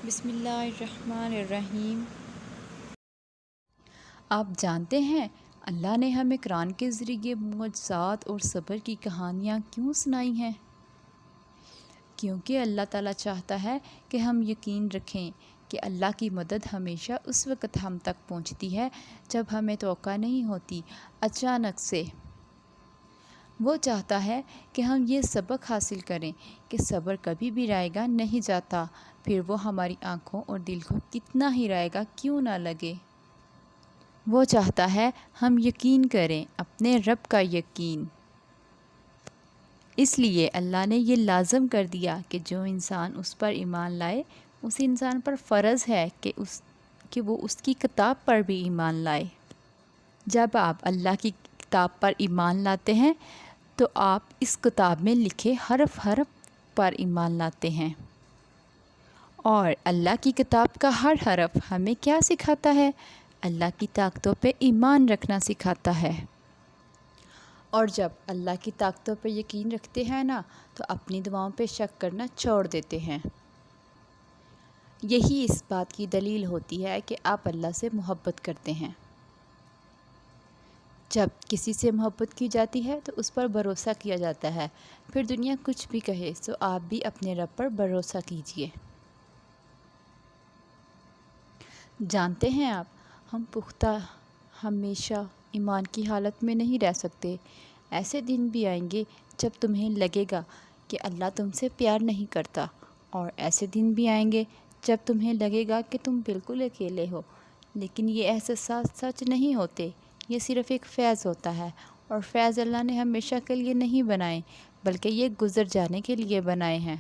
بسم اللہ الرحمن الرحیم۔ آپ جانتے ہیں اللہ نے ہمیں قرآن کے ذریعے معجزات اور صبر کی کہانیاں کیوں سنائی ہیں؟ کیونکہ اللہ تعالیٰ چاہتا ہے کہ ہم یقین رکھیں کہ اللہ کی مدد ہمیشہ اس وقت ہم تک پہنچتی ہے جب ہمیں توقع نہیں ہوتی، اچانک سے۔ وہ چاہتا ہے کہ ہم یہ سبق حاصل کریں کہ صبر کبھی بھی رائے گا نہیں جاتا، پھر وہ ہماری آنکھوں اور دل کو کتنا ہی رائے گا کیوں نہ لگے۔ وہ چاہتا ہے ہم یقین کریں، اپنے رب کا یقین۔ اس لیے اللہ نے یہ لازم کر دیا کہ جو انسان اس پر ایمان لائے، اس انسان پر فرض ہے کہ وہ اس کی کتاب پر بھی ایمان لائے۔ جب آپ اللہ کی کتاب پر ایمان لاتے ہیں تو آپ اس کتاب میں لکھے حرف پر ایمان لاتے ہیں۔ اور اللہ کی کتاب کا ہر حرف ہمیں کیا سکھاتا ہے؟ اللہ کی طاقتوں پہ ایمان رکھنا سکھاتا ہے۔ اور جب اللہ کی طاقتوں پہ یقین رکھتے ہیں نا تو اپنی دعاؤں پہ شک کرنا چھوڑ دیتے ہیں۔ یہی اس بات کی دلیل ہوتی ہے کہ آپ اللہ سے محبت کرتے ہیں۔ جب کسی سے محبت کی جاتی ہے تو اس پر بھروسہ کیا جاتا ہے، پھر دنیا کچھ بھی کہے سو آپ بھی اپنے رب پر بھروسہ کیجیے۔ جانتے ہیں آپ، ہم پختہ ہمیشہ ایمان کی حالت میں نہیں رہ سکتے۔ ایسے دن بھی آئیں گے جب تمہیں لگے گا کہ اللہ تم سے پیار نہیں کرتا، اور ایسے دن بھی آئیں گے جب تمہیں لگے گا کہ تم بالکل اکیلے ہو۔ لیکن یہ احساسات سچ نہیں ہوتے، یہ صرف ایک فیض ہوتا ہے، اور فیض اللہ نے ہمیشہ کے لیے نہیں بنائے بلکہ یہ گزر جانے کے لیے بنائے ہیں۔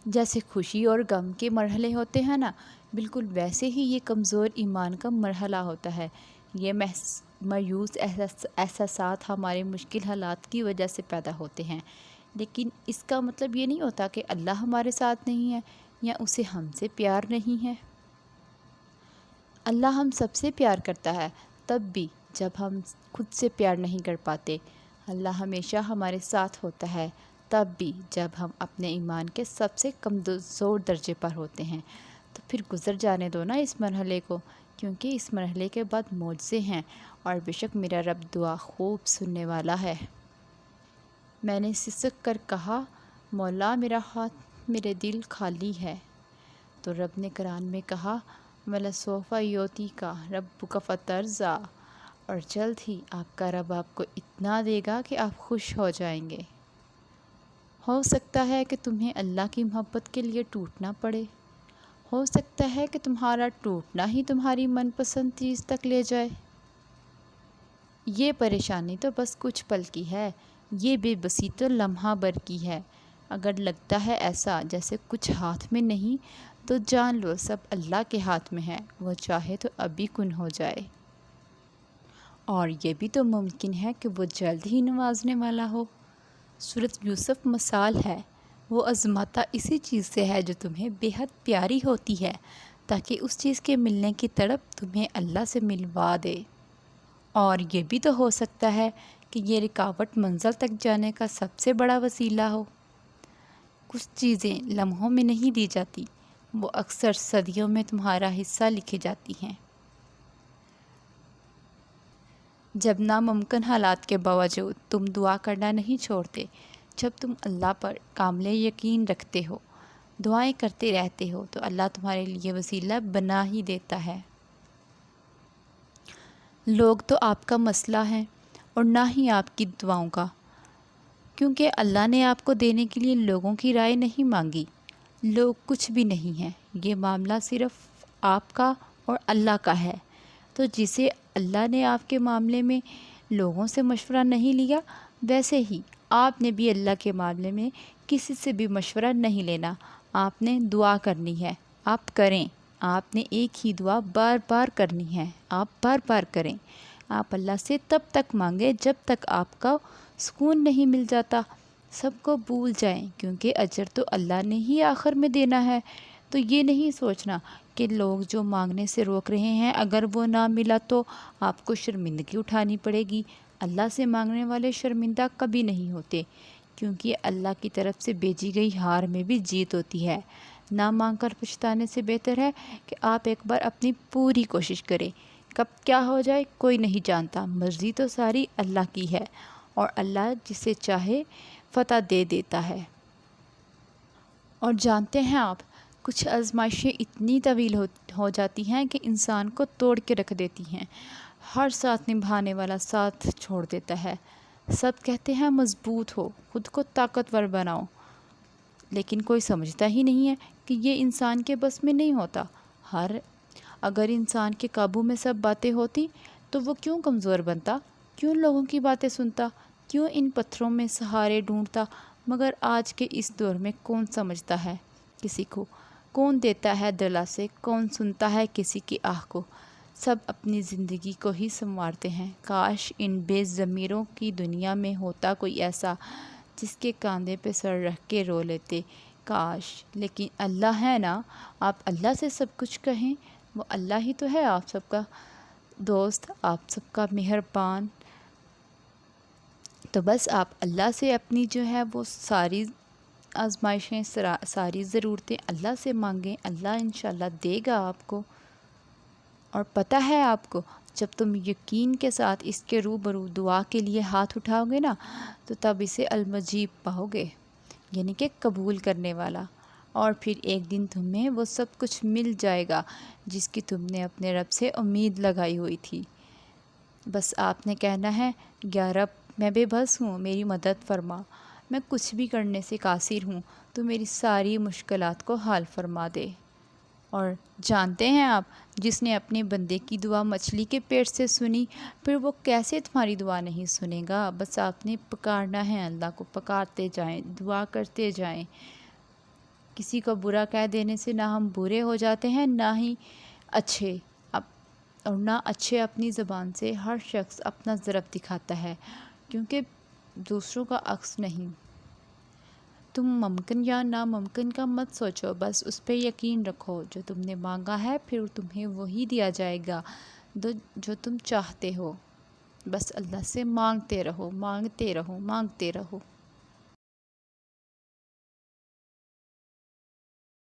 جیسے خوشی اور غم کے مرحلے ہوتے ہیں نا، بالکل ویسے ہی یہ کمزور ایمان کا مرحلہ ہوتا ہے۔ یہ مایوس احساسات ہمارے مشکل حالات کی وجہ سے پیدا ہوتے ہیں، لیکن اس کا مطلب یہ نہیں ہوتا کہ اللہ ہمارے ساتھ نہیں ہے یا اسے ہم سے پیار نہیں ہے۔ اللہ ہم سب سے پیار کرتا ہے، تب بھی جب ہم خود سے پیار نہیں کر پاتے۔ اللہ ہمیشہ ہمارے ساتھ ہوتا ہے، تب بھی جب ہم اپنے ایمان کے سب سے کمزور درجے پر ہوتے ہیں۔ تو پھر گزر جانے دو نا اس مرحلے کو، کیونکہ اس مرحلے کے بعد معجزے ہیں، اور بے شک میرا رب دعا خوب سننے والا ہے۔ میں نے سسک کر کہا، مولا میرا ہاتھ میرے دل خالی ہے۔ تو رب نے قرآن میں کہا، وَلَسَوْفَ يُعْطِيكَ رَبُّكَ فَتَرْضَىٰ، اور جلد ہی آپ کا رب آپ کو اتنا دے گا کہ آپ خوش ہو جائیں گے۔ ہو سکتا ہے کہ تمہیں اللہ کی محبت کے لیے ٹوٹنا پڑے، ہو سکتا ہے کہ تمہارا ٹوٹنا ہی تمہاری من پسند چیز تک لے جائے۔ یہ پریشانی تو بس کچھ پل کی ہے، یہ بے بسی تو لمحہ بھر کی ہے۔ اگر لگتا ہے ایسا جیسے کچھ ہاتھ میں نہیں، تو جان لو سب اللہ کے ہاتھ میں ہے، وہ چاہے تو ابھی کن ہو جائے۔ اور یہ بھی تو ممکن ہے کہ وہ جلد ہی نوازنے والا ہو۔ سورۃ یوسف مثال ہے، وہ آزماتا اسی چیز سے ہے جو تمہیں بے حد پیاری ہوتی ہے، تاکہ اس چیز کے ملنے کی تڑپ تمہیں اللہ سے ملوا دے۔ اور یہ بھی تو ہو سکتا ہے کہ یہ رکاوٹ منزل تک جانے کا سب سے بڑا وسیلہ ہو۔ کچھ چیزیں لمحوں میں نہیں دی جاتی، وہ اکثر صدیوں میں تمہارا حصہ لکھی جاتی ہیں۔ جب ناممکن حالات کے باوجود تم دعا کرنا نہیں چھوڑتے، جب تم اللہ پر کامل یقین رکھتے ہو، دعائیں کرتے رہتے ہو، تو اللہ تمہارے لیے وسیلہ بنا ہی دیتا ہے۔ لوگ تو آپ کا مسئلہ ہیں اور نہ ہی آپ کی دعاؤں کا، کیونکہ اللہ نے آپ کو دینے کے لیے لوگوں کی رائے نہیں مانگی۔ لوگ کچھ بھی نہیں ہیں، یہ معاملہ صرف آپ کا اور اللہ کا ہے۔ تو جسے اللہ نے آپ کے معاملے میں لوگوں سے مشورہ نہیں لیا، ویسے ہی آپ نے بھی اللہ کے معاملے میں کسی سے بھی مشورہ نہیں لینا۔ آپ نے دعا کرنی ہے، آپ کریں۔ آپ نے ایک ہی دعا بار بار کرنی ہے، آپ بار بار کریں۔ آپ اللہ سے تب تک مانگیں جب تک آپ کا سکون نہیں مل جاتا۔ سب کو بھول جائیں، کیونکہ اجر تو اللہ نے ہی آخر میں دینا ہے۔ تو یہ نہیں سوچنا کہ لوگ جو مانگنے سے روک رہے ہیں، اگر وہ نہ ملا تو آپ کو شرمندگی اٹھانی پڑے گی۔ اللہ سے مانگنے والے شرمندہ کبھی نہیں ہوتے، کیونکہ اللہ کی طرف سے بھیجی گئی ہار میں بھی جیت ہوتی ہے۔ نہ مانگ کر پچھتانے سے بہتر ہے کہ آپ ایک بار اپنی پوری کوشش کریں۔ کب کیا ہو جائے کوئی نہیں جانتا، مرضی تو ساری اللہ کی ہے، اور اللہ جسے چاہے فتح دے دیتا ہے۔ اور جانتے ہیں آپ، کچھ آزمائشیں اتنی طویل ہو جاتی ہیں کہ انسان کو توڑ کے رکھ دیتی ہیں۔ ہر ساتھ نبھانے والا ساتھ چھوڑ دیتا ہے۔ سب کہتے ہیں مضبوط ہو، خود کو طاقتور بناؤ، لیکن کوئی سمجھتا ہی نہیں ہے کہ یہ انسان کے بس میں نہیں ہوتا۔ اگر انسان کے قابو میں سب باتیں ہوتی تو وہ کیوں کمزور بنتا، کیوں لوگوں کی باتیں سنتا، کیوں ان پتھروں میں سہارے ڈھونڈتا؟ مگر آج کے اس دور میں کون سمجھتا ہے کسی کو، کون دیتا ہے دلاسے، کون سنتا ہے کسی کی آہ کو؟ سب اپنی زندگی کو ہی سنوارتے ہیں۔ کاش ان بے ضمیروں کی دنیا میں ہوتا کوئی ایسا جس کے کاندھے پہ سر رکھ کے رو لیتے، کاش۔ لیکن اللہ ہے نا، آپ اللہ سے سب کچھ کہیں، وہ اللہ ہی تو ہے آپ سب کا دوست، آپ سب کا مہربان۔ تو بس آپ اللہ سے اپنی جو ہے وہ ساری آزمائشیں، ساری ضرورتیں اللہ سے مانگیں، اللہ انشاءاللہ دے گا آپ کو۔ اور پتہ ہے آپ کو، جب تم یقین کے ساتھ اس کے روبرو دعا کے لیے ہاتھ اٹھاؤ گے نا، تو تب اسے المجیب پاؤ گے، یعنی کہ قبول کرنے والا۔ اور پھر ایک دن تمہیں وہ سب کچھ مل جائے گا جس کی تم نے اپنے رب سے امید لگائی ہوئی تھی۔ بس آپ نے کہنا ہے، یا رب میں بے بس ہوں، میری مدد فرما، میں کچھ بھی کرنے سے قاصر ہوں، تو میری ساری مشکلات کو حل فرما دے۔ اور جانتے ہیں آپ، جس نے اپنے بندے کی دعا مچھلی کے پیٹ سے سنی، پھر وہ کیسے تمہاری دعا نہیں سنے گا؟ بس آپ نے پکارنا ہے اللہ کو، پکارتے جائیں، دعا کرتے جائیں۔ کسی کو برا کہہ دینے سے نہ ہم برے ہو جاتے ہیں، نہ ہی اچھے، اور نہ اچھے اپنی زبان سے ہر شخص اپنا ضرب دکھاتا ہے، کیونکہ دوسروں کا عکس نہیں۔ تم ممکن یا ناممکن کا مت سوچو، بس اس پہ یقین رکھو، جو تم نے مانگا ہے پھر تمہیں وہی دیا جائے گا جو تم چاہتے ہو۔ بس اللہ سے مانگتے رہو، مانگتے رہو، مانگتے رہو۔